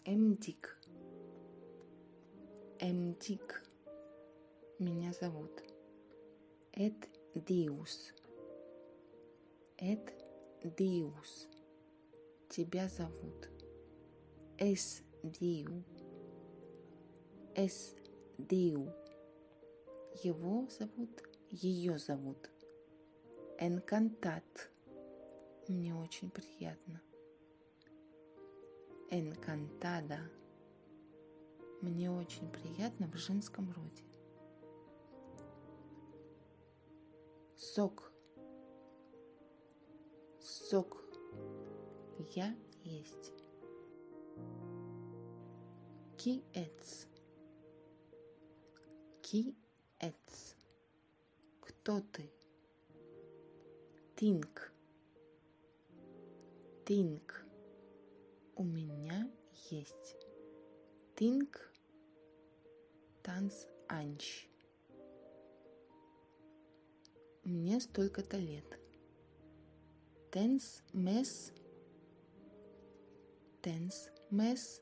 Эмдик. Эмдик. Меня зовут. Эд Диус. Эд Диус. Тебя зовут. Эс Диу. Эс Диу. Его зовут, ее зовут. Энкантат. Мне очень приятно. Энкантада. Мне очень приятно в женском роде. Сок. Сок. Я есть. Ки-эц. Ки-эц. Кто ты? Тинк. Тинк. У меня есть. Тинк. Танц анч. Мне столько-то лет. Тенс мес. Тенс мес.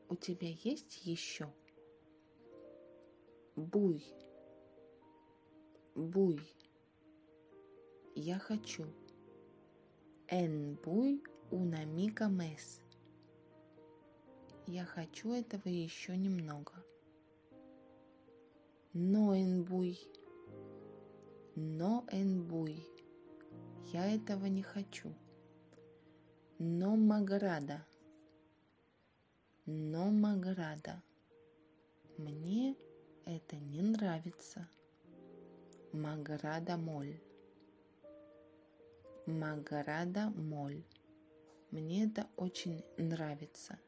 У тебя есть еще? Буй. Буй. Я хочу. Эн буй una mica mes. Я хочу этого еще немного. Но эн буй. Но эн буй. Я этого не хочу. Но маграда. Но маграда. Мне это не нравится. Маграда моль. Маграда моль. Мне это очень нравится.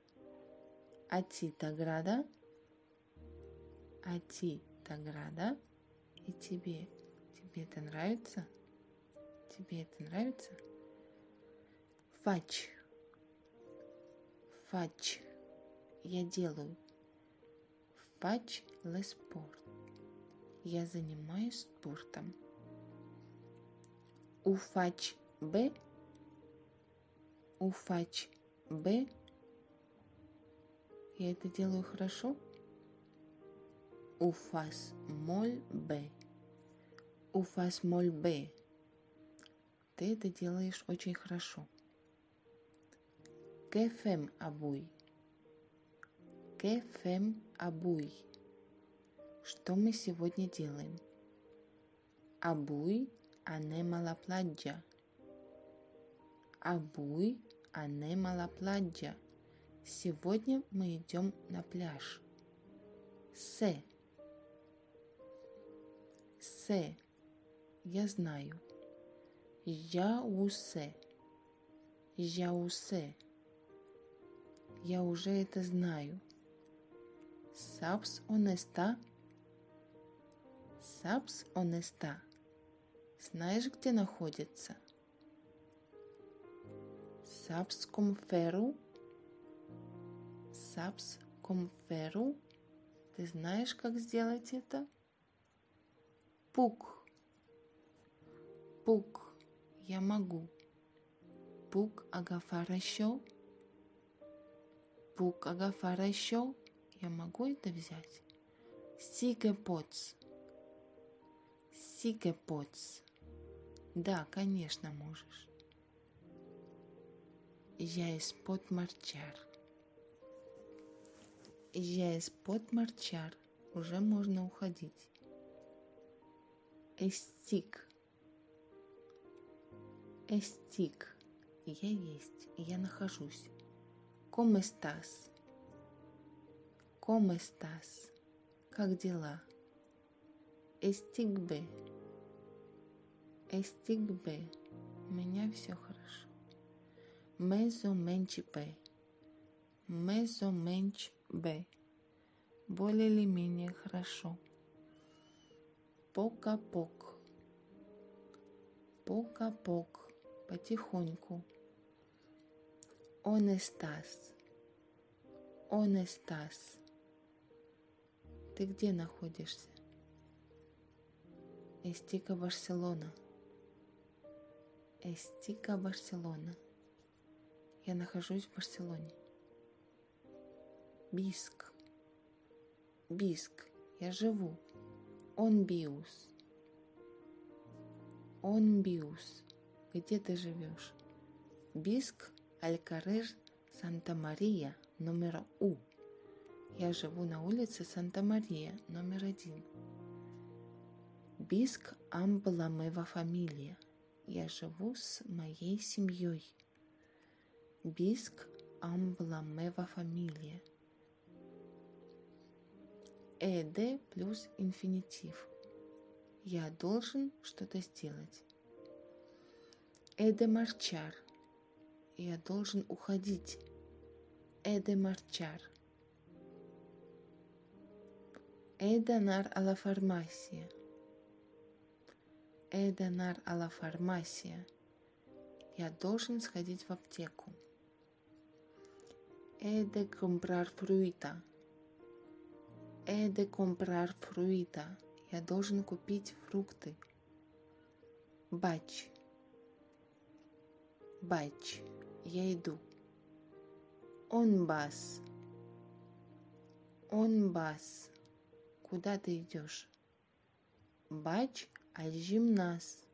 А ти таграда? А ти таграда? И тебе? Тебе это нравится? Тебе это нравится? Фач. Фач. Я делаю. Фач ле спорт. Я занимаюсь спортом. Уфач б. Уфач б. Я это делаю хорошо? Уфас моль б. Уфас моль б. Ты это делаешь очень хорошо. Кефем абуй. Кефем абуй. Что мы сегодня делаем? Абуй анема ла пладжа. Абуй анема ла пладжа. Сегодня мы идем на пляж. Се. Се. Я знаю. Я усе. Я усе. Я уже это знаю. Сапс онеста. Сапс онеста. Знаешь, где находится? Сапс комферу. Сапс комферу. Ты знаешь, как сделать это? Пук. Пук. Я могу. Пук агафара шо. Пук агафара шо. Я могу это взять? Сиге поц. Сиге поц. Да, конечно, можешь. Я из-под марчар. Я из-под марчар. Уже можно уходить. Эстик. Эстик. Я есть. Я нахожусь. ¿Cómo estás? ¿Cómo estás? Как дела? Эстик бе. Эстик бе. У меня все хорошо. Мезо менч бе. Мезо менч бе. Более или менее хорошо. Пока-пок. Пока-пок. Потихоньку. Онестас. Онестас. Ты где находишься? Эстика Барселона. Эстика Барселона. Я нахожусь в Барселоне. Биск. Биск. Я живу. Он биус. Он биус. Где ты живешь? Биск аль-Каррер Санта-Мария, номер У. Я живу на улице Санта-Мария, номер 1. Биск amb la meva família. Я живу с моей семьей. Биск amb la meva família. Эде плюс инфинитив. Я должен что-то сделать. Эде марчар. Я должен уходить. Эде марчар. Эде нар а ла фармасия. Эде нар а ла фармасия. Я должен сходить в аптеку. Эде компрар фруита. Эде компрар фруита. Я должен купить фрукты. Бач. Бач. Я иду. Он бас. Он бас. Куда ты идешь? Бач аль-Жимнас.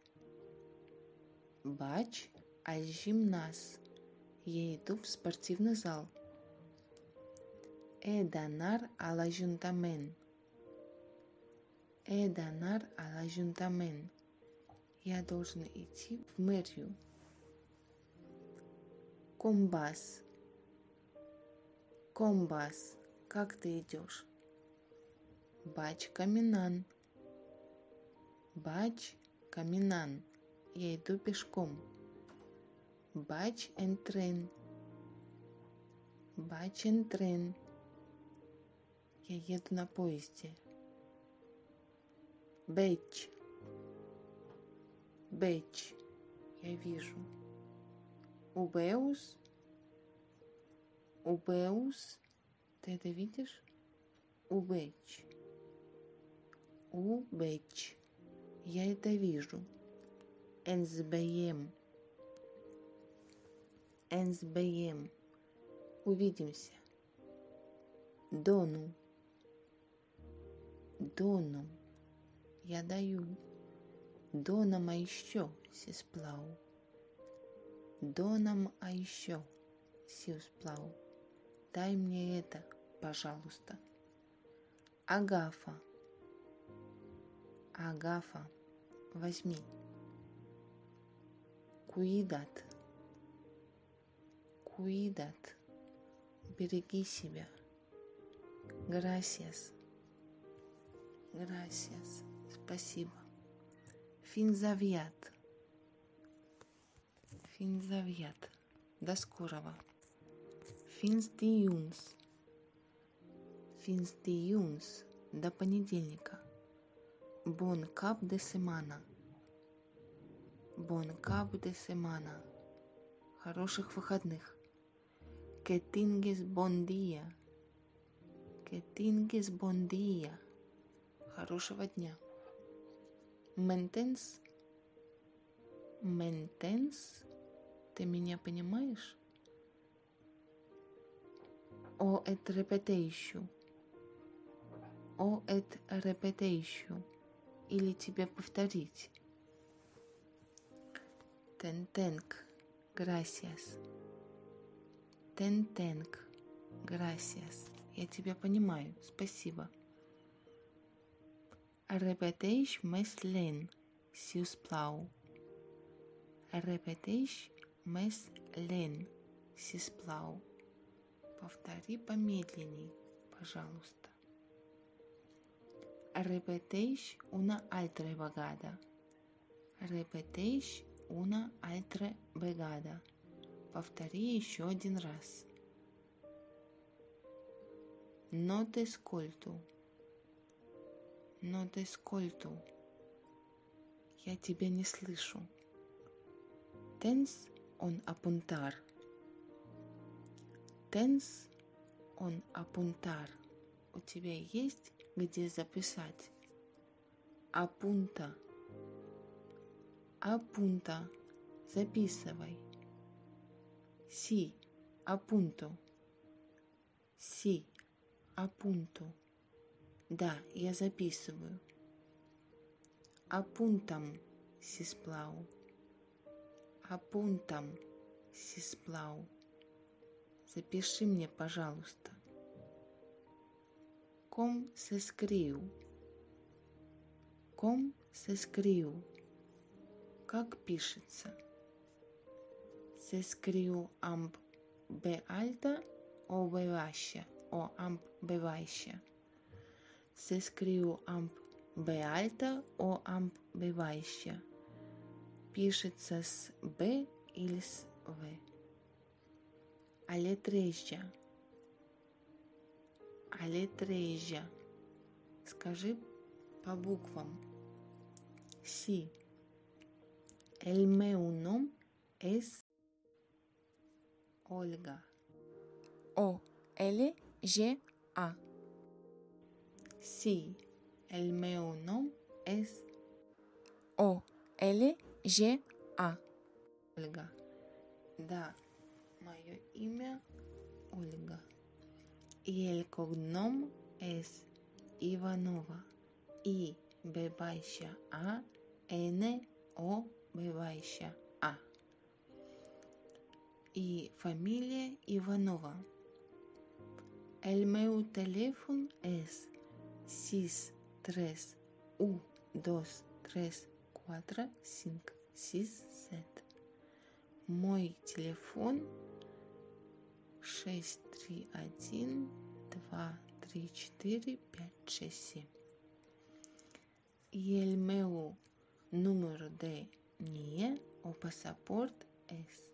Бач аль-Жимнас. Я иду в спортивный зал. Эданар ал-Ажунтамен. Эданар ал-Ажунтамен. Я должен идти в мэрию. Комбас. Комбас. Как ты идешь? Бач каминан. Бач каминан. Я иду пешком. Бач энтрен. Бач энтрен. Я еду на поезде. Бэч. Бэч. Я вижу. Убеус. Убеус. Ты это видишь? Убэч. Убэч. Я это вижу. Энсбэем. Энсбэем. Увидимся. Дону. Дону. Я даю. Донам а еще сисплау. Донам а еще сисплау. Дай мне это, пожалуйста. Агафа. Агафа. Возьми. Куидат. Куидат. Береги себя. Грасиас. Грасиас. Спасибо. Финзавьят. Финзавьят. До скорого. Финстиюнс. Финстиюнс. До понедельника. Бон кап де семана. Бон кап де семана. Хороших выходных. Кетингес бон дия. Кетингес бон дия. Хорошего дня. Ментенс. Ментенс. Ты меня понимаешь? О эт репетейшу. О эт репетейшу. Или тебе повторить. Тентенк. Грасиас. Тентенк. Грасиас. Я тебя понимаю. Спасибо. Репетейш мес лен. Сиусплау. Репетейш мес лен. Сисплау. Повтори помедленней, пожалуйста. Repeteix una altra vegada. Repeteix una altra vegada. Повтори еще один раз. No te escolto. No te escolto. Я тебя не слышу. Tens on apuntar. Tens on apuntar. У тебя есть где записать? Apunta. Apunta. Записывай. Sí, apunto. Sí, Apunto. Да, я записываю. Apuntam, sisplau. Apuntam, sisplau. Запиши мне, пожалуйста. Com s'escriu. Com s'escriu. Как пишется? S'escriu amb B alta o B baixa o amb B baixa. S'escriu amb B alta o amb B baixa. Пишется с Б или с В. A letreja. A letreja. Скажи по буквам. Sí. El meu nom és Olga. O-L-G-A. Sí. El meu nom és O-L-G-A. Ольга. Да, мое имя Ольга. Y el cognom es Ivanova. I B baixa A N O B baixa A. Y familia Ivanova. El meu telèfon és 6 3 1 2 3 4 5 6 7. Мой телефон 631 2 3 4 5 6 7. Y el meu número de NIE o pasaporт es.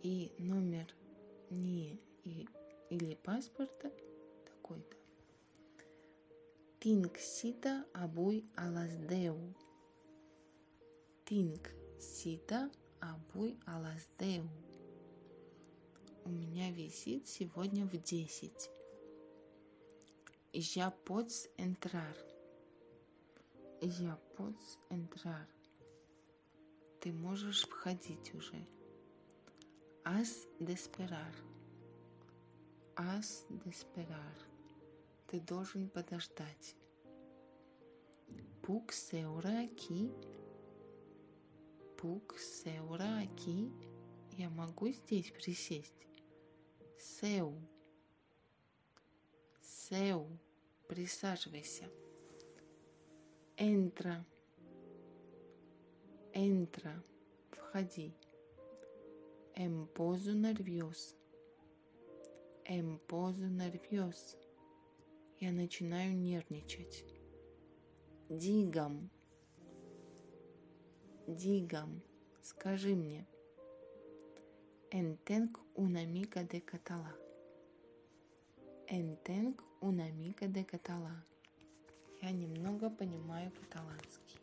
И номер NIE или паспорта такой-то. Tinc cita avui a les 10. Tinc cita avui a les 10. У меня визит сегодня в 10. Já pots entrar. Já pots entrar. Ты можешь входить уже. Has de esperar. Has de esperar. Ты должен подождать. Puc seure aquí. Puc seure aquí. Я могу здесь присесть. Seu. Seu. Присаживайся. Entra. Entra. Входи. Em poso nervios. Em poso nervios. Я начинаю нервничать. Digam. Digam. Скажи мне. Entenc una mica de català. Entenc una mica de català. Я немного понимаю каталанский.